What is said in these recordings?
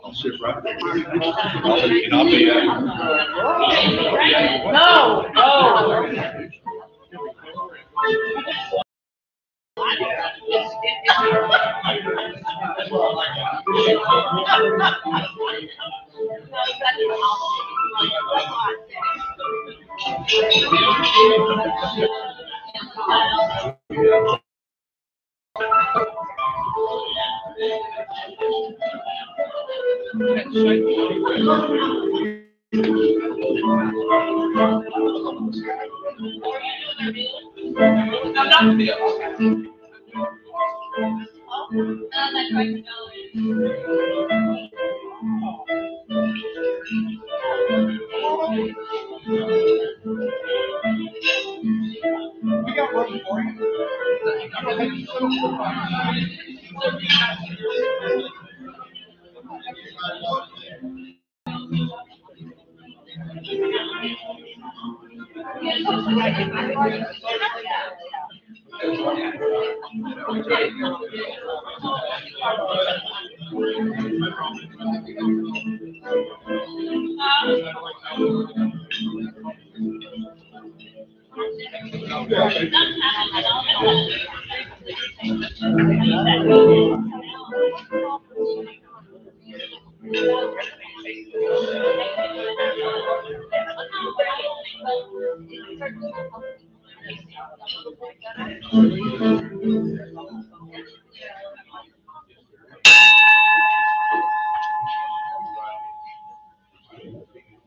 I'll sit right there. And I'll be No, no.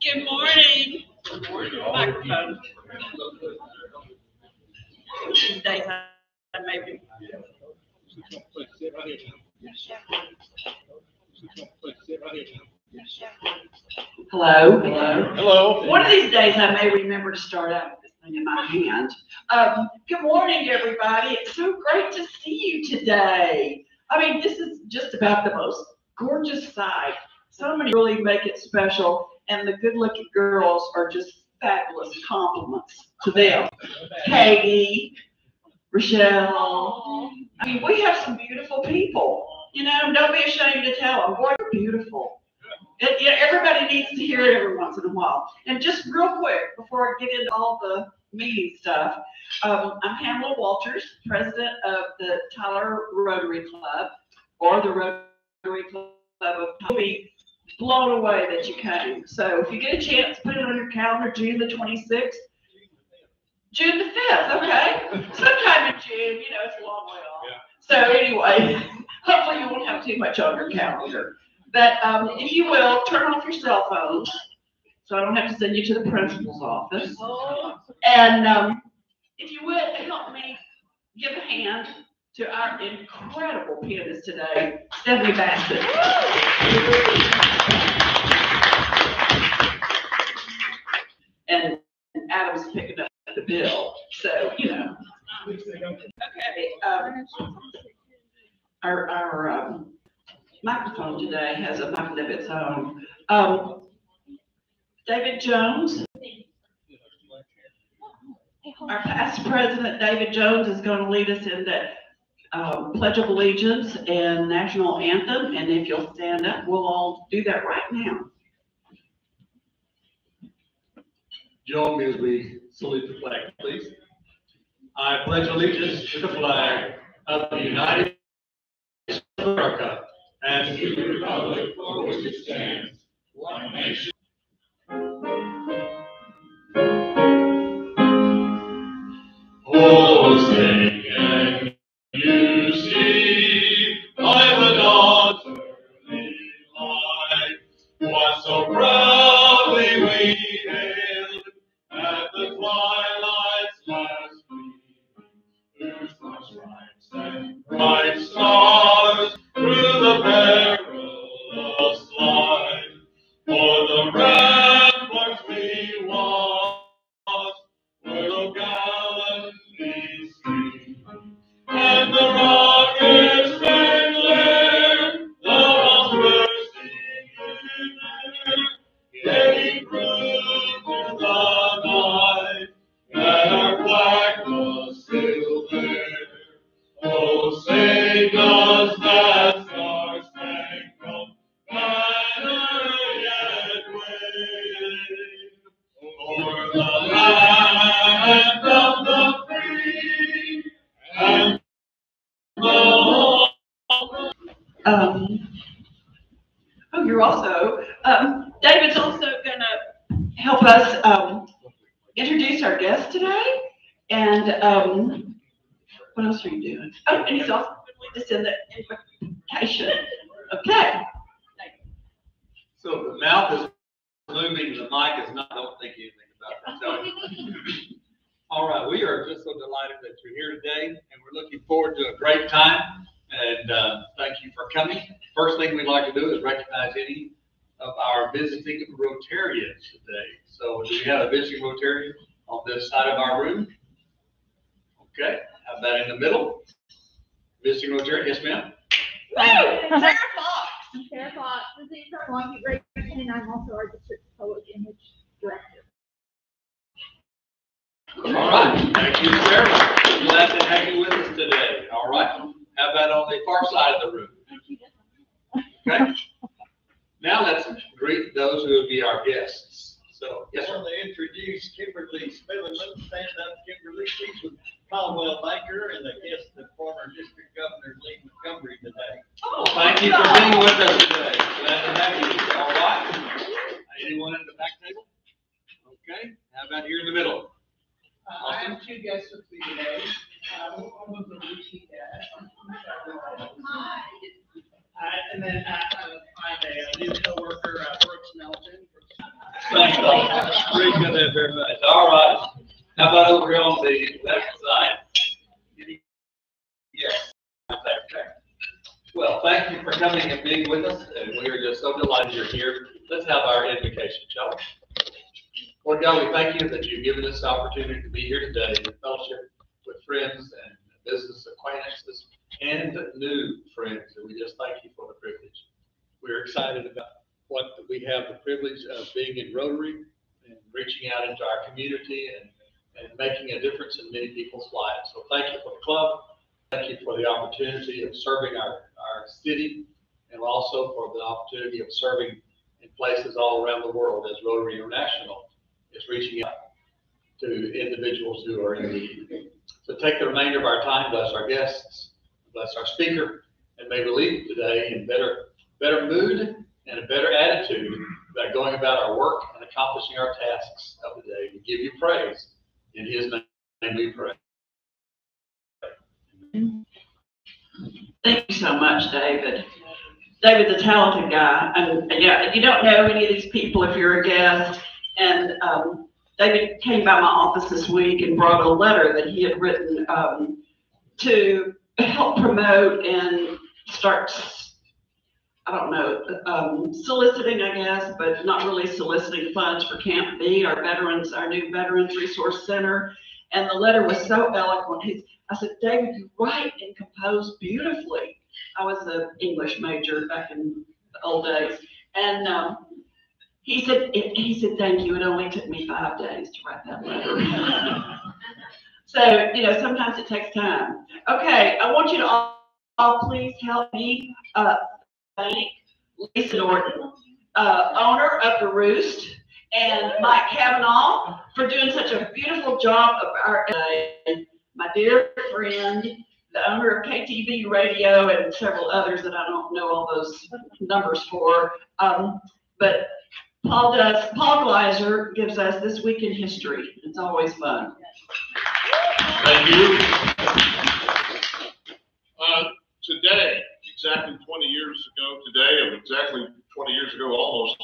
Good morning. Microphone. These days I maybe. Hello. Hello. Hello. One of these days I may remember to start out with this thing in my hand. Good morning, everybody. It's so great to see you today. I mean, this is just about the most gorgeous sight. So many really make it special, and the good-looking girls are just fabulous compliments to them. Katie, Rochelle. I mean, we have some beautiful people. You know, don't be ashamed to tell them, boy, you're beautiful. Everybody needs to hear it every once in a while. And just real quick, before I get into all the meeting stuff, I'm Pamela Walters, president of the Tyler Rotary Club, or the Rotary Club of Toby. Blown away that you came. So if you get a chance, put it on your calendar, June the 26th. June the 5th, okay. Sometime in June, you know, it's a long way off. Yeah. So anyway, hopefully you won't have too much on your calendar. But if you will, turn off your cell phones so I don't have to send you to the principal's office. And if you would, help me give a hand to our incredible pianist today, Stephanie Bassett. And Adam's picking up the bill, so you know. Okay, our microphone today has a mind of its own. David Jones, our past president, David Jones, is going to lead us in the Pledge of Allegiance and National Anthem, and if you'll stand up, we'll all do that right now. Join me as we salute the flag, please. I pledge allegiance to the flag of the United States of America and to the republic for which it stands, one nation. Oh, sing and you see, I'm a daughter light, what so proudly we hailed at the twilight's last gleam, whose bright stripes and bright stars through the perilous line, for the ramparts we watched were so gallantly streamed, and the rockets sang there, the bombs bursting in air, David's also going to help us introduce our guest today. And what else are you doing? Oh, and he's also going to send the invitation. Okay. So the mouth is moving, the mic is not. Don't think anything about that. All right, we are just so delighted that you're here today, and we're looking forward to a great time. And thank you for coming. First thing we'd like to do is recognize any of our visiting Rotarians today. So do we have a visiting Rotarian on this side of our room? Okay, how about in the middle? Visiting Rotarian, yes ma'am? Sarah Fox. I'm Sarah Fox. This is our Longview Great, and I'm also our district public image director. All right, thank you, Sarah. Glad to have you with us today. All right, how about on the far side of the room? Okay. Now let's greet those who will be our guests. So, yes, sir. I want to introduce Kimberly Spilling. Let's stand up, Kimberly. She's with Caldwell Banker and the guest of former District Governor Lee Montgomery today. Oh, thank you for being with us today. Glad to have you. All right. Anyone at the back table? Okay. How about here in the middle? I have two guests with me today. One of them is and then I'm a new coworker, Brooks Melton. Thank you. Appreciate that very much. All right. How about over here on the left side? Yes. Okay. Well, thank you for coming and being with us, and we are just so delighted you're here. Let's have our invocation, shall we? Lord God, we thank you that you've given us the opportunity to be here today to fellowship with friends and business acquaintances and new friends, and we just thank you for the privilege. We're excited about what we have the privilege of being in Rotary and reaching out into our community and making a difference in many people's lives. So thank you for the club. Thank you for the opportunity of serving our city, and also for the opportunity of serving in places all around the world as Rotary International is reaching out to individuals who are in need. So take the remainder of our time, bless our guests, bless our speaker, and may we leave today in better mood and a better attitude about going about our work and accomplishing our tasks of the day. We give you praise. In his name we pray. Thank you so much, David. David's a talented guy. And yeah, you don't know any of these people if you're a guest. And David came by my office this week and brought a letter that he had written to help promote and start, I don't know, soliciting, I guess, but not really soliciting funds for Camp B, our new Veterans Resource Center. And the letter was so eloquent. I said, David, you write and compose beautifully. I was an English major back in the old days. And he said, thank you. It only took me 5 days to write that letter. So, you know, sometimes it takes time. Okay, I want you to all please help me thank Lisa Norton, owner of The Roost, and Mike Cavanaugh for doing such a beautiful job of our day. My dear friend, the owner of KTV Radio and several others that I don't know all those numbers for. But Paul Gleiser gives us This Week in History. It's always fun. Thank you. Today, exactly 20 years ago today, exactly 20 years ago, almost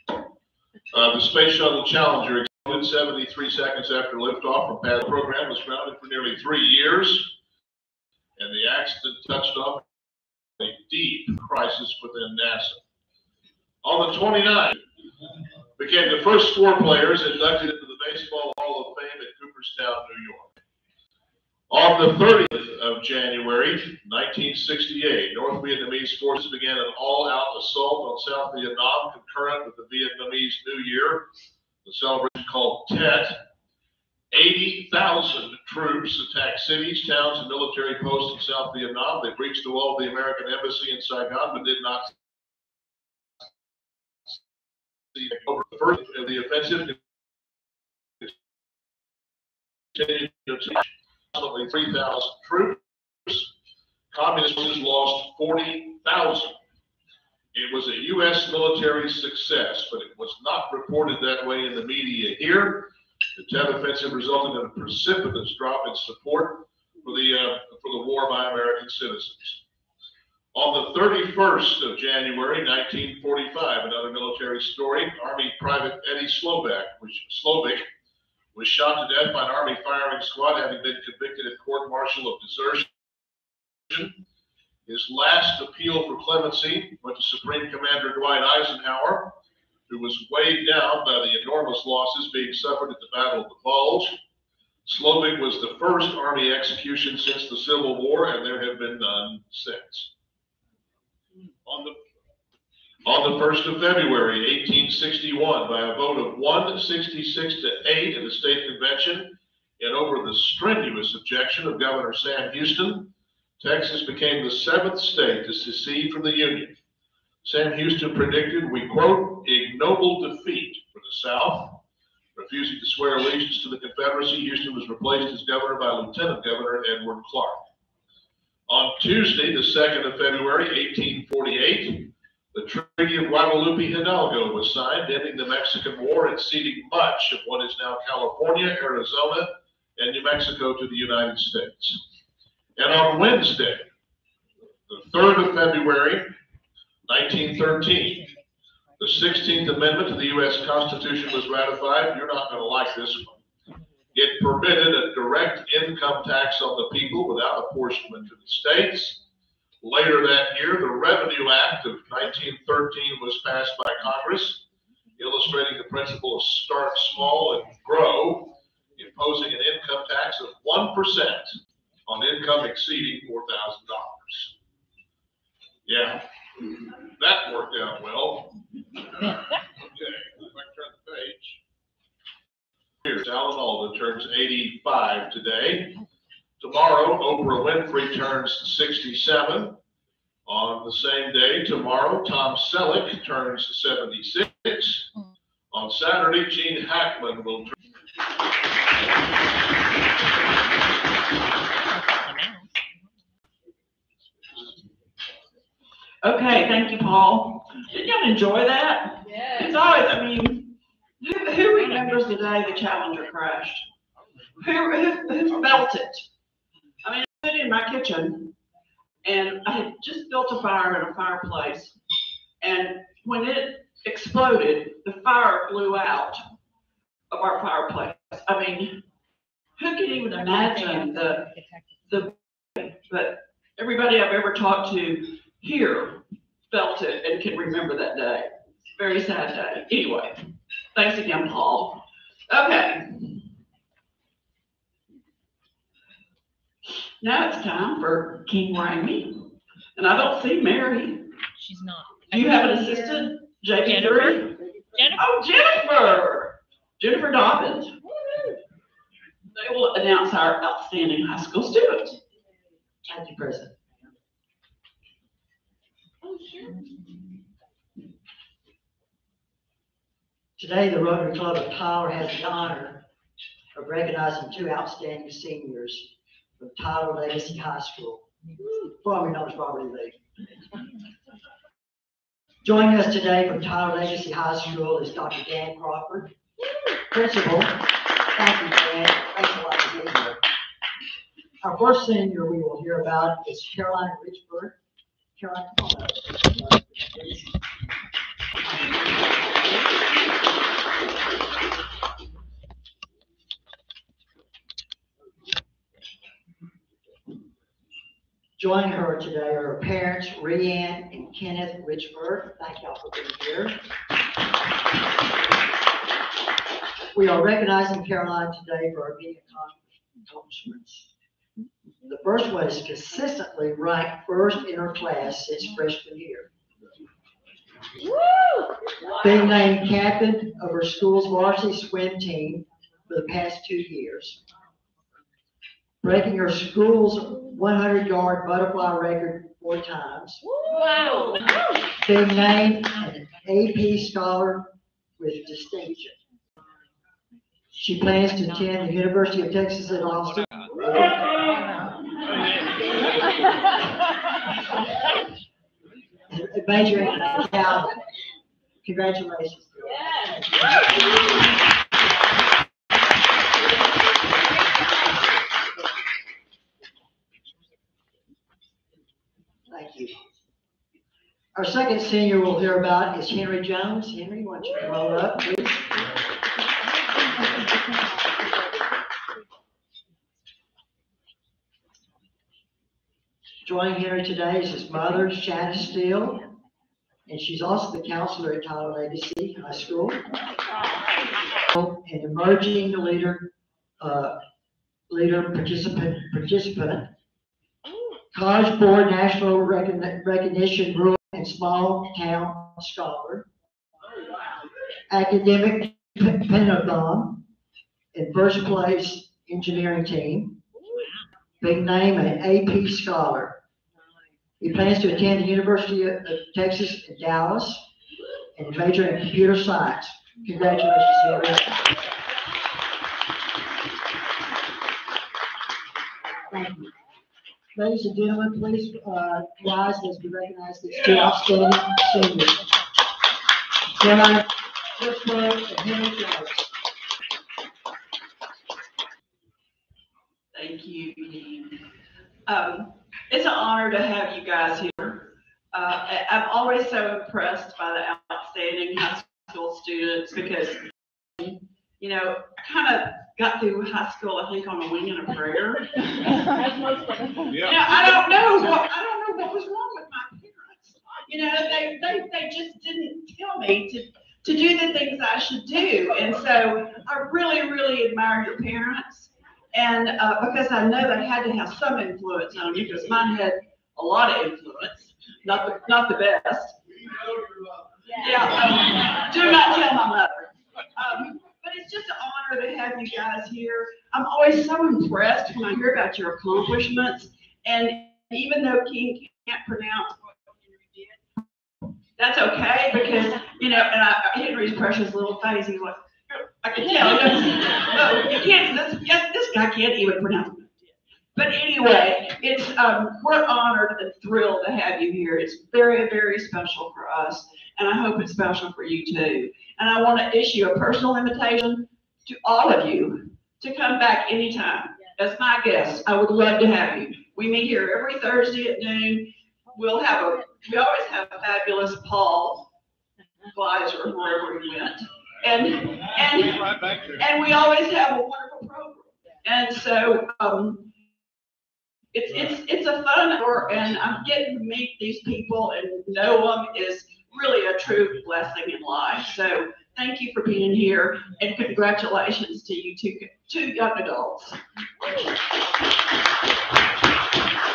the hour, the Space Shuttle Challenger exploded 73 seconds after liftoff from pad. The program was grounded for nearly 3 years, and the accident touched off a deep crisis within NASA. On the 29th, became the first 4 players inducted into the Baseball Hall of Fame at Cooperstown, New York. On the 30th of January, 1968, North Vietnamese forces began an all-out assault on South Vietnam concurrent with the Vietnamese New Year, the celebration called Tet. 80,000 troops attacked cities, towns, and military posts in South Vietnam. They breached the wall of the American embassy in Saigon, but did not see over the first of the offensive. Continued to approximately 3,000 troops. Communist forces lost 40,000. It was a U.S. military success, but it was not reported that way in the media here. The Tet Offensive resulted in a precipitous drop in support for the war by American citizens. On the 31st of January, 1945, another military story, Army Private Eddie Slovik was shot to death by an Army firing squad, having been convicted in court-martial of desertion. His last appeal for clemency went to Supreme Commander Dwight Eisenhower, who was weighed down by the enormous losses being suffered at the Battle of the Bulge. Slovik was the first Army execution since the Civil War, and there have been none since. On the 1st of February, 1861, by a vote of 166 to 8 in the state convention, and over the strenuous objection of Governor Sam Houston, Texas became the 7th state to secede from the Union. Sam Houston predicted, we quote, ignoble defeat for the South. Refusing to swear allegiance to the Confederacy, Houston was replaced as governor by Lieutenant Governor Edward Clark. On Tuesday, the 2nd of February, 1848, the Treaty of Guadalupe Hidalgo was signed, ending the Mexican War and ceding much of what is now California, Arizona, and New Mexico to the United States. And on Wednesday, the 3rd of February, 1913, the 16th Amendment to the U.S. Constitution was ratified. You're not going to like this one. It permitted a direct income tax on the people without apportionment to the states. Later that year, the Revenue Act of 1913 was passed by Congress, illustrating the principle of start small and grow, imposing an income tax of 1% on income exceeding $4,000. Yeah, that worked out well. Okay, if I turn the page. Here's Alan Alda turns 85 today. Tomorrow, Oprah Winfrey turns 67. On the same day, tomorrow, Tom Selleck turns 76. On Saturday, Gene Hackman will turn. Okay, thank you, Paul. Did y'all enjoy that? Yes. It's always, I mean, who remembers the day the Challenger crashed? Who felt it? I mean, I was in my kitchen, and I had just built a fire in a fireplace, and when it exploded, the fire blew out of our fireplace. I mean, who can even imagine but everybody I've ever talked to here felt it and can remember that day. Very sad day. Anyway, thanks again, Paul. Okay. Now it's time for King Ramey. And I don't see Mary. She's not. Do you have an assistant? Jennifer. Oh, Jennifer. Jennifer Dobbins. They will announce our outstanding high school student. Thank you, President. Oh, sure. Today, the Rotary Club of Tyler has the honor of recognizing 2 outstanding seniors from Tyler Legacy High School, formerly known as Rotary League. Joining us today from Tyler Legacy High School is Dr. Dan Crawford, principal. Thank you, Dan. Thanks a lot for being here. Our first senior we will hear about is Caroline Richburg. Caroline, come on up. Joining her today are her parents, Rianne and Kenneth Richburg. Thank y'all for being here. We are recognizing Caroline today for her many accomplishments. The first one is consistently ranked first in her class since freshman year. Being named captain of her school's varsity swim team for the past 2 years. Breaking her school's 100-yard butterfly record 4 times. Wow. Being named an AP scholar with distinction. She plans to attend the University of Texas at Austin. majoring in accounting. Congratulations. Thank you. Our second senior we'll hear about is Henry Jones. Henry, why don't you roll up, please? Joining Henry today is his mother, Shanna Steele, and she's also the counselor at Tyler Legacy High School. An emerging leader participant, College Board National Recognition Rural and Small Town Scholar, Academic Pentagon, in first place engineering team, big name, an AP Scholar. He plans to attend the University of Texas in Dallas and major in computer science. Congratulations, Henry. Thank you. Ladies and gentlemen, please rise as we recognize these two outstanding seniors. Caroline Pittsburgh and Henry Jones. Thank you, Dean. It's an honor to have you guys here. I'm always so impressed by the outstanding high school students because, you know, I kind of got through high school, I think, on a wing and a prayer. Yeah. I don't know what was wrong with my parents. You know, they just didn't tell me to do the things I should do. And so I really, really admire your parents. And because I know they had to have some influence on you, because mine had a lot of influence, not the best. Yeah, do not tell my mother. But it's just an honor to have you guys here. I'm always so impressed when I hear about your accomplishments. And even though King can't pronounce what Henry did, that's okay, because, you know, and Henry's precious little face, he's like, I can tell. No, you can't. This guy can't even pronounce it. But anyway, it's we're honored and thrilled to have you here. It's very, very special for us, and I hope it's special for you too. And I want to issue a personal invitation to all of you to come back anytime as my guests. I would love to have you. We meet here every Thursday at noon. We always have a fabulous Paul Gleiser wherever we went. And we always have a wonderful program. And so it's a fun hour, and I'm getting to meet these people and know them is really a true blessing in life. So thank you for being here, and congratulations to you two young adults.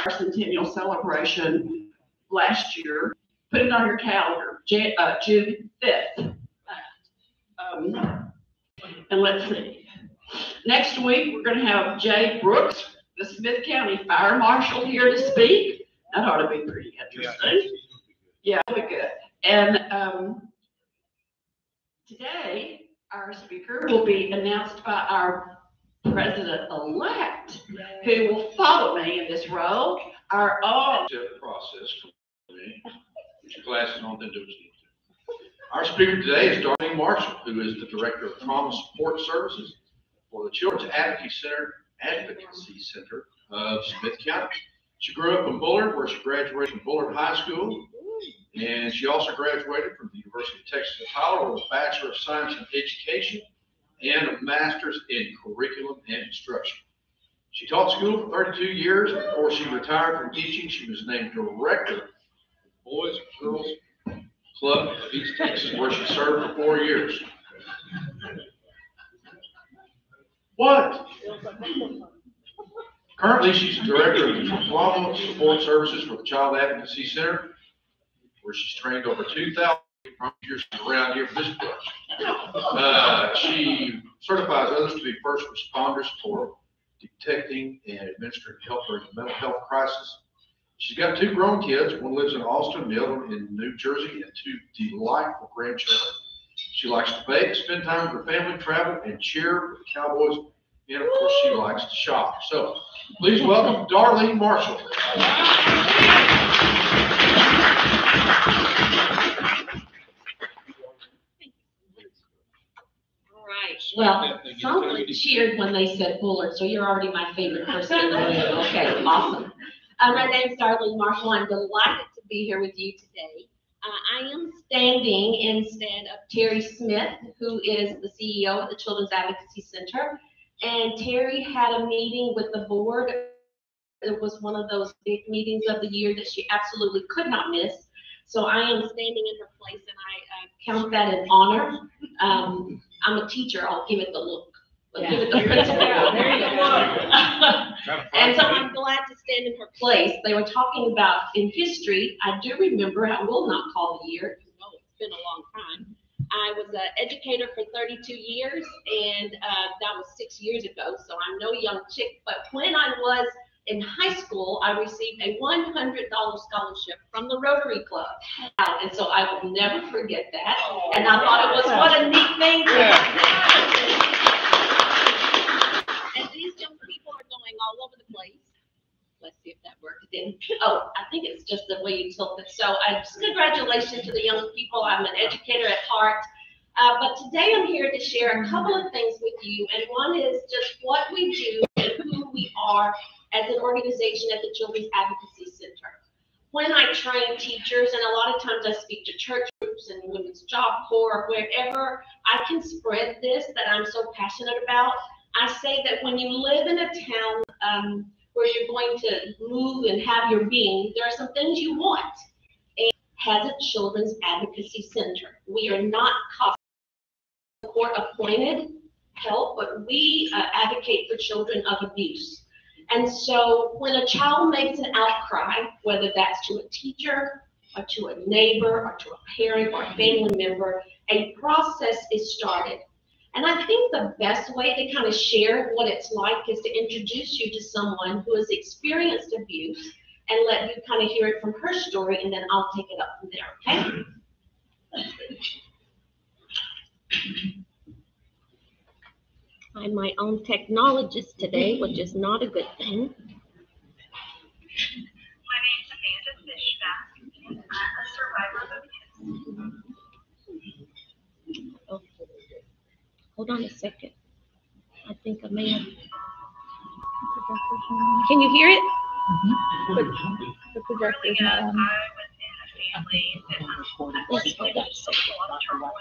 Our centennial celebration last year, put it on your calendar, June 5th. And let's see. Next week, we're going to have Jay Brooks, the Smith County Fire Marshal, here to speak. That ought to be pretty interesting. Yeah, it'll be good. And today, our speaker will be announced by our president-elect, who will follow me in this role. Our own process for me. Put your glasses on, then do what you need to. Our speaker today is Darlene Marshall, who is the Director of Trauma Support Services for the Children's Advocacy Center of Smith County. She grew up in Bullard, where she graduated from Bullard High School, and she also graduated from the University of Texas at Tyler with a Bachelor of Science in Education and a Master's in Curriculum and Instruction. She taught school for 32 years. Before she retired from teaching, she was named Director of Boys and Girls Club of East Texas, where she served for 4 years. What? Currently, she's the Director of Trauma Support Services for the Child Advocacy Center, where she's trained over 2,000 volunteers around here for this branch. She certifies others to be first responders for detecting and administering help during the mental health crisis. She's got 2 grown kids. One lives in Austin, the other one in New Jersey, and 2 delightful grandchildren. She likes to bake, spend time with her family, travel, and cheer for the Cowboys. And of course, she likes to shop. So please welcome Darlene Marshall. All right, well, someone cheered when they said Bullard, so you're already my favorite person in the room. Okay, awesome. My name's Darlene Marshall. I'm delighted to be here with you today. I am standing instead of Terry Smith, who is the CEO of the Children's Advocacy Center. And Terry had a meeting with the board. It was one of those big meetings of the year that she absolutely could not miss. So I am standing in her place, and I count that an honor. I'm a teacher. I'll give it the look. I'll give it the principal look. There you go. And so I'm glad to stand in her place. They were talking about in history. I do remember, I will not call the year, because it's been a long time. I was an educator for 32 years, and that was 6 years ago, so I'm no young chick. But when I was in high school, I received a $100 scholarship from the Rotary Club. And so I will never forget that. And I thought it was what a neat thing. And these young people are going all over the place. Let's see if that worked. It didn't. Oh, I think it's just the way you tilt it. So congratulations to the young people. I'm an educator at heart. But today I'm here to share a couple of things with you. And one is just what we do and who we are as an organization at the Children's Advocacy Center. When I train teachers, and a lot of times I speak to church groups and women's job corps, wherever I can spread this that I'm so passionate about, I say that when you live in a town where you're going to move and have your being, there are some things you want. And has a Children's Advocacy Center. We are not court appointed help, but we advocate for children of abuse. And so when a child makes an outcry, whether that's to a teacher or to a neighbor or to a parent or a family member, a process is started. And I think the best way to kind of share what it's like is to introduce you to someone who has experienced abuse and let you kind of hear it from her story, and then I'll take it up from there, okay? I'm my own technologist today, which is not a good thing. My name's Amanda Fishback. I'm a survivor of abuse. Oh, hold on a second. I think I may have. Can you hear it? The projector's Growing not up, on. I was in a family that unfortunately Hold on a a second. lot of turmoil.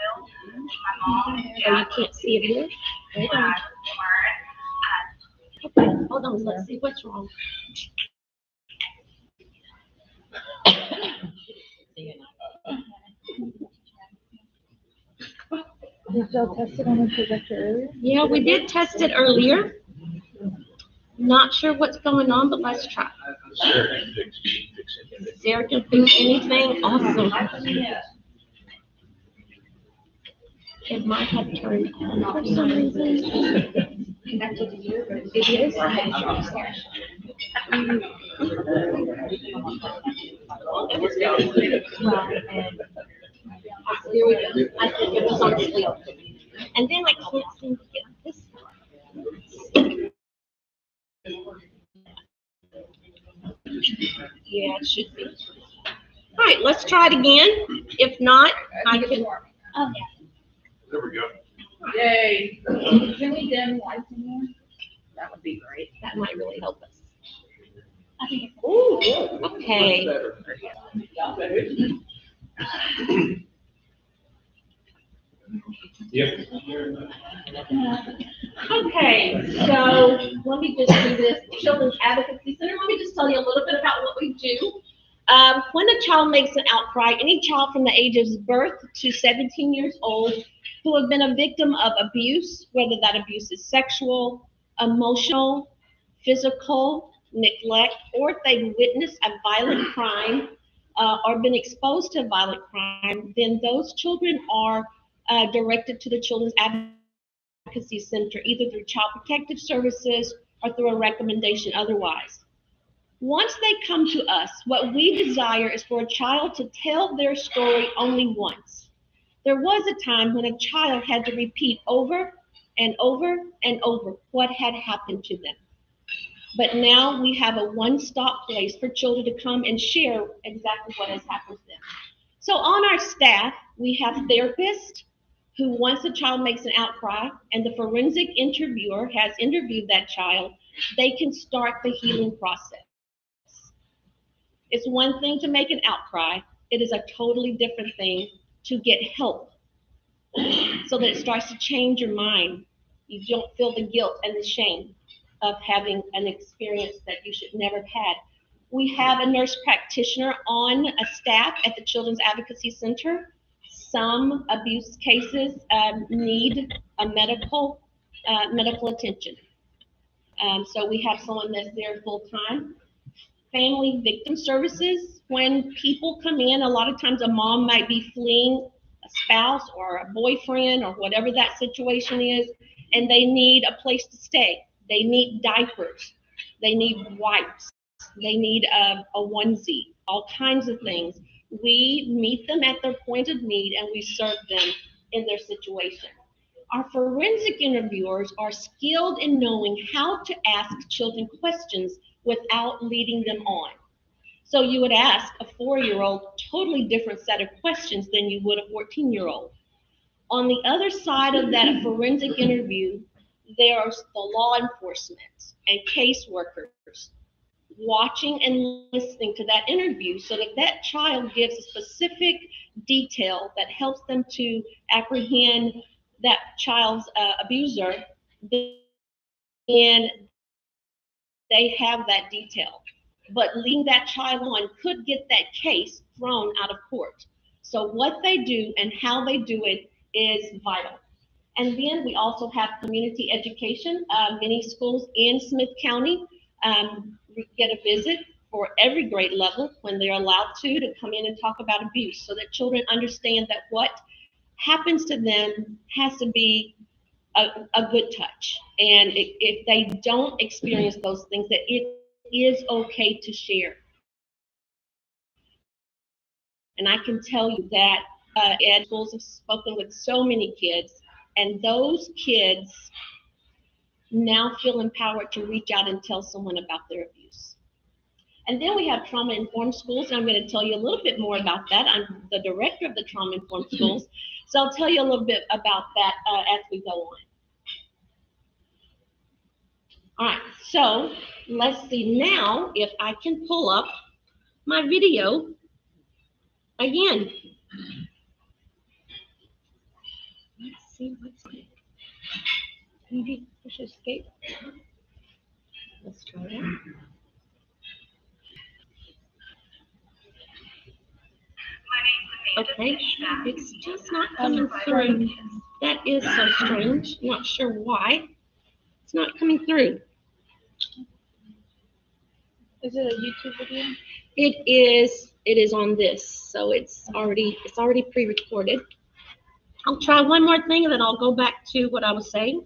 My mom, Oh, you dad, can't see it here? Hold when on. I was born. Okay, hold on. Let's see what's wrong. Did y'all test it on the projector earlier? Yeah, we did test it earlier. Not sure what's going on, but let's try. Sarah can fix anything. Awesome. It might have turned on for some reason. Connected to you, but It is. Here we go. I think it was on sleep. And then I can't seem to get this. Yeah, it should be. All right, let's try it again. If not, I can. Oh, There we go. Yay. Can we dim lights in here? That would be great. that might really help us. I think it's. Ooh. Okay. Yep. Okay, so let me just do this. Children's Advocacy Center, let me just tell you a little bit about what we do. When a child makes an outcry, any child from the age of birth to 17 years old who have been a victim of abuse, whether that abuse is sexual, emotional, physical, neglect, or if they've witnessed a violent crime or been exposed to a violent crime, then those children are directed to the Children's Advocacy Center, either through Child Protective Services or through a recommendation otherwise. Once they come to us, what we desire is for a child to tell their story only once. There was a time when a child had to repeat over and over and over what had happened to them. But now we have a one-stop place for children to come and share exactly what has happened to them. So on our staff, we have therapists who, once a child makes an outcry and the forensic interviewer has interviewed that child, they can start the healing process. It's one thing to make an outcry. It is a totally different thing to get help so that it starts to change your mind. You don't feel the guilt and the shame of having an experience that you should never have had. We have a nurse practitioner on a staff at the Children's Advocacy Center. Some abuse cases need a medical attention. So we have someone that's there full time. Family victim services, when people come in, a lot of times a mom might be fleeing a spouse or a boyfriend or whatever that situation is, and they need a place to stay. They need diapers, they need wipes, they need a onesie, all kinds of things. We meet them at their point of need and we serve them in their situation. Our forensic interviewers are skilled in knowing how to ask children questions without leading them on. So you would ask a 4-year-old totally different set of questions than you would a 14-year-old. On the other side of that forensic interview, there's the law enforcement and caseworkers watching and listening to that interview so that that child gives a specific detail that helps them to apprehend that child's abuser, then they have that detail. But leading that child on could get that case thrown out of court. So what they do and how they do it is vital. And then we also have community education. Many schools in Smith County get a visit for every grade level when they're allowed to come in and talk about abuse so that children understand that what happens to them has to be a good touch. And if they don't experience those things, that it is okay to share. And I can tell you that ed schools have spoken with so many kids, and those kids now feel empowered to reach out and tell someone about their abuse. And then we have trauma-informed schools, and I'm going to tell you a little bit more about that. I'm the director of the trauma-informed schools, so I'll tell you a little bit about that as we go on. All right, so let's see now if I can pull up my video again. Let's see what's it. Maybe push escape. Let's try that. Okay, it's just not coming through. That is so strange. Not sure why. It's not coming through. Is it a YouTube video? It is on this, so it's already pre-recorded. I'll try one more thing and then I'll go back to what I was saying.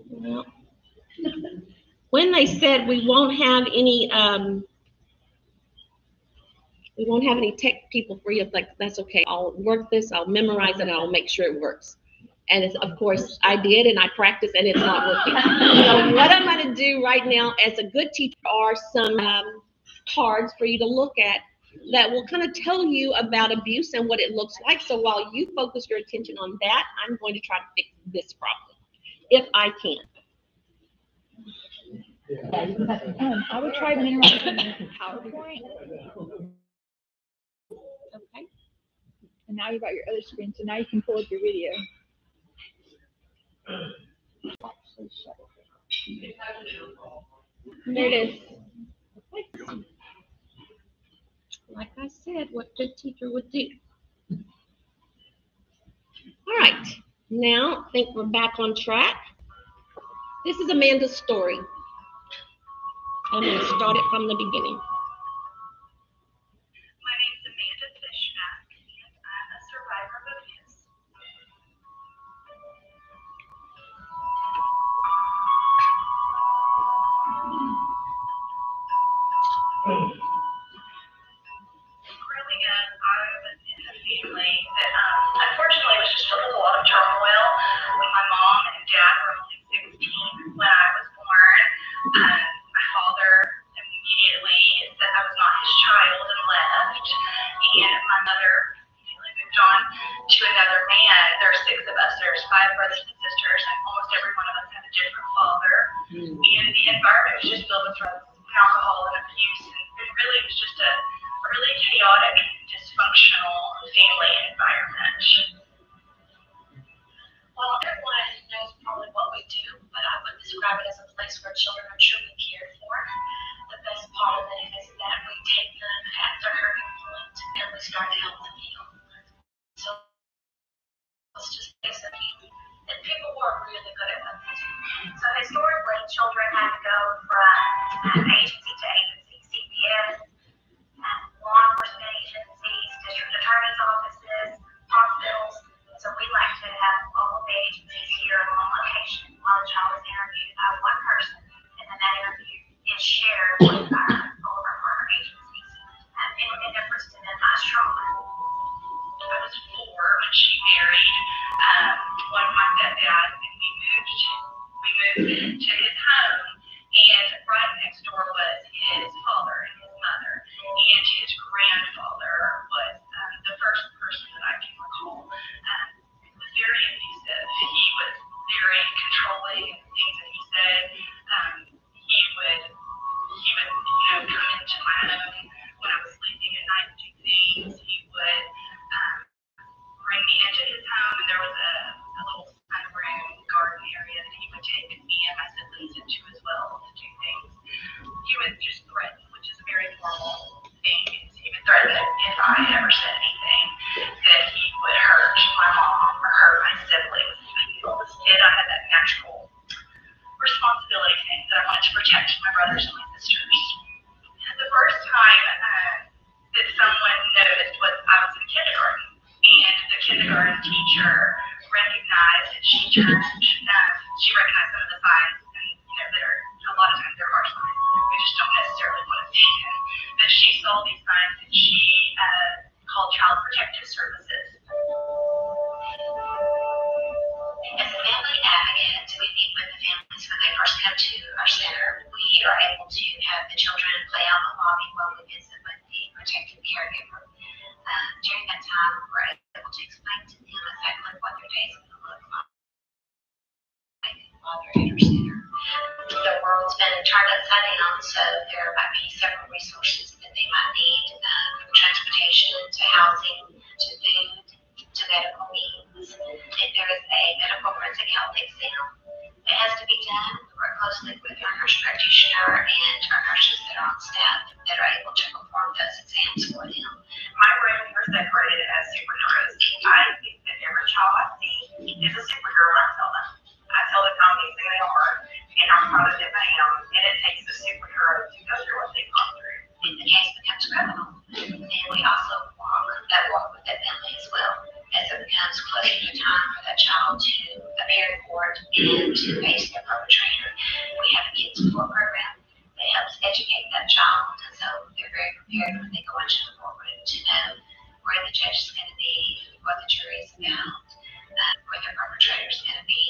Well, when they said we won't have any tech people for you, like, that's okay. I'll work this, I'll memorize it, and I'll make sure it works. And it's, of course, I did, and I practiced, and it's not working. So what I'm going to do right now, as a good teacher, are some cards for you to look at that will kind of tell you about abuse and what it looks like. So while you focus your attention on that, I'm going to try to fix this problem, if I can. I would try memorizing PowerPoint. Okay. And now you've got your other screen, so now you can pull up your video. There it is. Okay. Like I said, what good teacher would do. All right, now I think we're back on track. This is Amanda's story. I'm going to start it from the beginning. My name is Amanda Fishback, and I'm a survivor of abuse. Growing up, I was in a family that unfortunately was just filled with a lot of turmoil. When my mom and dad were only 16 when I was born. agency to agency, CPS, law enforcement agencies, district attorney's offices, hospitals. So we like to have all of the agencies here on location while the child is interviewed by one person, and then that interview is shared with all of our partner agencies in efforts to minimize trauma. I was 4 when she married one of my stepdads, and we moved to his home, and right next door was his father and his mother, and his grandfather was the first person that I can recall. Was very abusive. He was very controlling in the things that he said. He would come into my home when I was sleeping at night and do things. He would bring me into his home, and there was a little kind of room, garden area that he would take me and my siblings into as well to do things. He would just threaten, which is a very normal thing. He would threaten that if I ever said anything, that he would hurt my mom or hurt my siblings. As a kid, I had that natural responsibility thing that I wanted to protect my brothers and my sisters. The first time that someone noticed was I was in kindergarten, and the kindergarten teacher recognized that she recognized some of the signs, and a lot of times there are signs, we just don't necessarily want to see them. But she saw these signs, and she called Child Protective Services. As a family advocate, we meet with the families when they first come to our center. We are able to have the children play out in the lobby while we visit with the protective caregiver. During that time, we're able to explain to them exactly what their days are going to look like while they're at our center. The world's been turned upside down, so there might be several resources that they might need, from transportation to housing to food to medical needs. If there is a medical forensic health exam that has to be done, we work closely with our nurse practitioner and our nurses that are on staff that are able to perform those exams for them. My rooms are separated as superheroes. I think that every child I see is a superhero. I tell them how amazing they are, and I'm proud of them I am, and it takes a superhero to go through what they've gone through. If the case becomes criminal, then we also walk with that family as well, as it becomes closer to time for that child to appear in court and to face their perpetrator. We have a kids support program that helps educate that child, and so they're very prepared when they go into the courtroom to know where the judge is going to be, what the jury is about, where the perpetrator is going to be,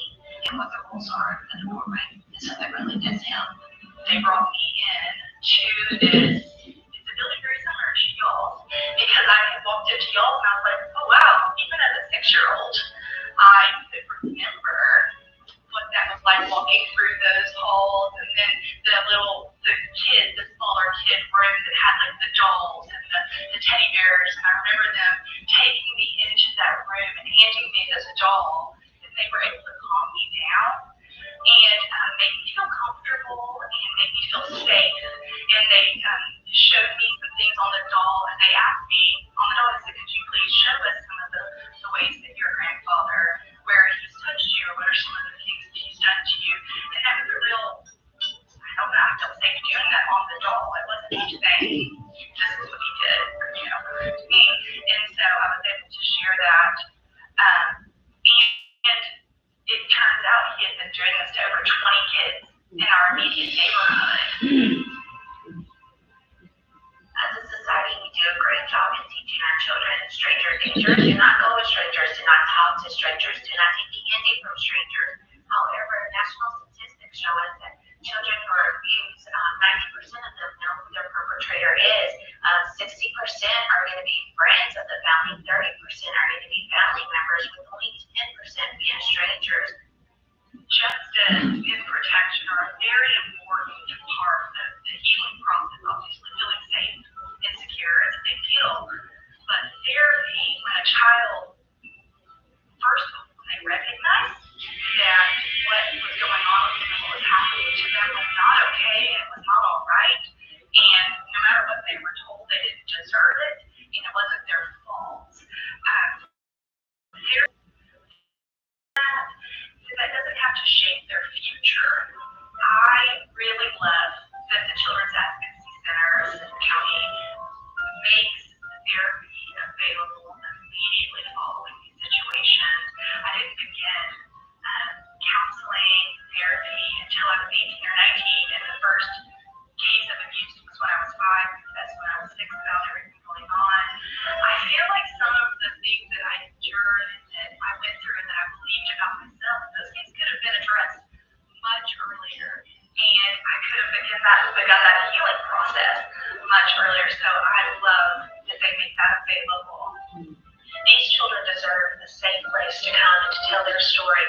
and what the rules are in the courtroom. And so that really does help. They brought me in to this. It's a building very similar to y'all, because I had walked into y'all and I was like, oh wow, even as a 6-year-old, I could remember what that was like walking through those halls, and then the smaller kid room that had like the dolls and the teddy bears, and I remember them taking me into that room and handing me this doll, and they were able to calm me down and make me feel comfortable and make me feel safe. And they showed me some things on the doll, and they asked me on the doll, they said, could you please show us some of the ways that your grandfather, where he's touched you, or what are some of the things that he's done to you? And that was a real, I don't know, I felt safe doing that on the doll. It wasn't me saying, this is what he did, to me. And so I was able to share that. And it turns out he had been doing this to over 20 kids in our immediate neighborhood. As a society, we do a great job in teaching our children stranger danger. Do not go with strangers. Do not talk to strangers. Do not take the candy from strangers. However, national statistics show us that children who are abused, 90% of them know who their perpetrator is. 60% are going to be friends of the family. 30% are going to be family members, with only 10% being strangers. Justice and protection are a very important part of the healing process. Obviously, feeling safe and secure is a big deal. But therapy, when a child, first, when they recognize that what was going on with them, what was happening to them was not okay, and it was not all right, and no matter what they were told, they didn't deserve it, and it wasn't their fault. That doesn't have to shape their future. I really love that the children and the first case of abuse was when I was 5, that's when I was 6 about everything going on. I feel like some of the things that I endured and that I went through and that I believed about myself, those things could have been addressed much earlier. And I could have begun that healing process much earlier. So I love that they make that available. These children deserve a safe place to come and to tell their story.